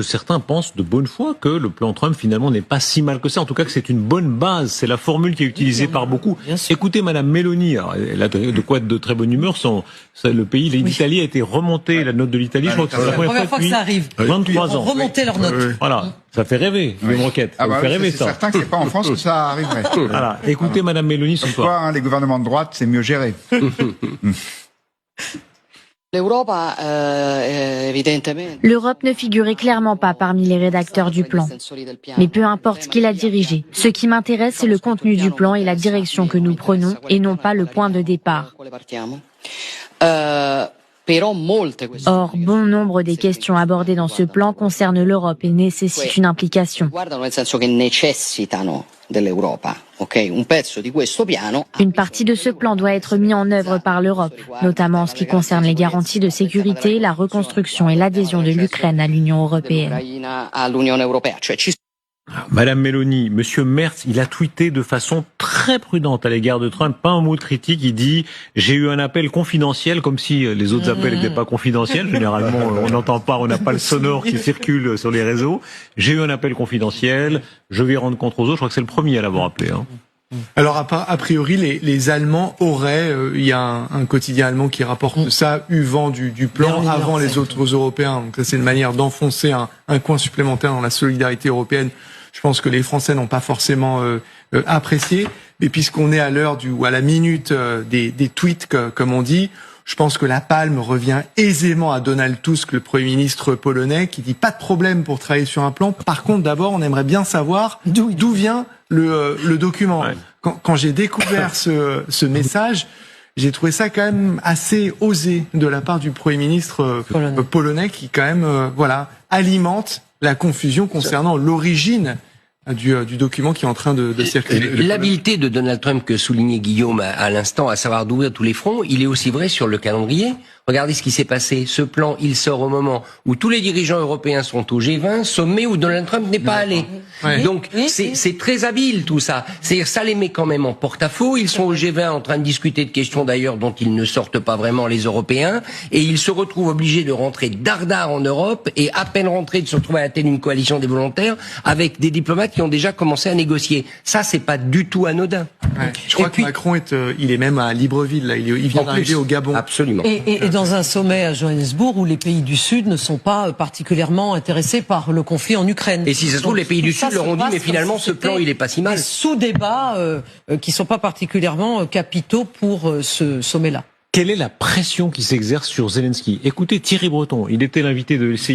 Certains pensent de bonne foi que le plan Trump finalement n'est pas si mal que ça. En tout cas, que c'est une bonne base. C'est la formule qui est utilisée par beaucoup. Écoutez, Madame Meloni, alors, elle a de quoi être de très bonne humeur. Le pays, l'Italie a été remontée. La note de l'Italie, je crois que c'est la première fois que ça arrive. 23 ans. Remonter leur note. Voilà. Ça fait rêver, une requête. Ça fait rêver, c'est certain que c'est pas en France que ça arriverait. Voilà. Écoutez, Madame Meloni, ce soir. Pourquoi les gouvernements de droite, c'est mieux géré. L'Europe ne figurait clairement pas parmi les rédacteurs du plan. Mais peu importe qui l'a dirigé, ce qui m'intéresse, c'est le contenu du plan et la direction que nous prenons, et non pas le point de départ. Or, bon nombre des questions abordées dans ce plan concernent l'Europe et nécessitent une implication. Une partie de ce plan doit être mise en œuvre par l'Europe, notamment en ce qui concerne les garanties de sécurité, la reconstruction et l'adhésion de l'Ukraine à l'Union européenne. Madame Meloni, Monsieur Merz, il a tweeté de façon très prudente à l'égard de Trump, pas un mot de critique. Il dit « J'ai eu un appel confidentiel », comme si les autres appels n'étaient pas confidentiels. Généralement, on n'entend pas, on n'a pas le sonore qui circule sur les réseaux. « J'ai eu un appel confidentiel, je vais rendre compte aux autres ». Je crois que c'est le premier à l'avoir appelé. Alors, a priori, les Allemands auraient, il y a un quotidien allemand qui rapporte ça, eu vent du plan avant les autres Européens. Donc ça, c'est une manière d'enfoncer un coin supplémentaire dans la solidarité européenne. Je pense que les Français n'ont pas forcément apprécié. Mais puisqu'on est à l'heure ou à la minute des tweets, comme on dit, je pense que la palme revient aisément à Donald Tusk, le Premier ministre polonais, qui dit pas de problème pour travailler sur un plan. Par contre, d'abord, on aimerait bien savoir d'où vient le document. Ouais. Quand j'ai découvert ce message, j'ai trouvé ça quand même assez osé de la part du Premier ministre polonais qui quand même alimente la confusion concernant l'origine du document qui est en train de circuler. L'habileté de Donald Trump que soulignait Guillaume à l'instant, à savoir d'ouvrir tous les fronts, il est aussi vrai sur le calendrier. Regardez ce qui s'est passé. Ce plan, il sort au moment où tous les dirigeants européens sont au G20, sommet où Donald Trump n'est pas allé. Ouais. Donc, c'est très habile tout ça. C'est-à-dire, ça les met quand même en porte-à-faux. Ils sont au G20 en train de discuter de questions d'ailleurs dont ils ne sortent pas vraiment les Européens. Et ils se retrouvent obligés de rentrer dardard en Europe et à peine rentrés de se retrouver à la tête d'une coalition des volontaires avec des diplomates qui ont déjà commencé à négocier. Ça, c'est pas du tout anodin. Ouais. Je crois que Macron il est même à Libreville, là. Il vient d'arriver au Gabon. Absolument. Et dans un sommet à Johannesburg où les pays du Sud ne sont pas particulièrement intéressés par le conflit en Ukraine. Et si ça se trouve, les pays du Sud leur ont dit, mais finalement, ce plan, il est pas si mal. Des sous-débats qui sont pas particulièrement capitaux pour ce sommet-là. Quelle est la pression qui s'exerce sur Zelensky? Écoutez Thierry Breton, il était l'invité de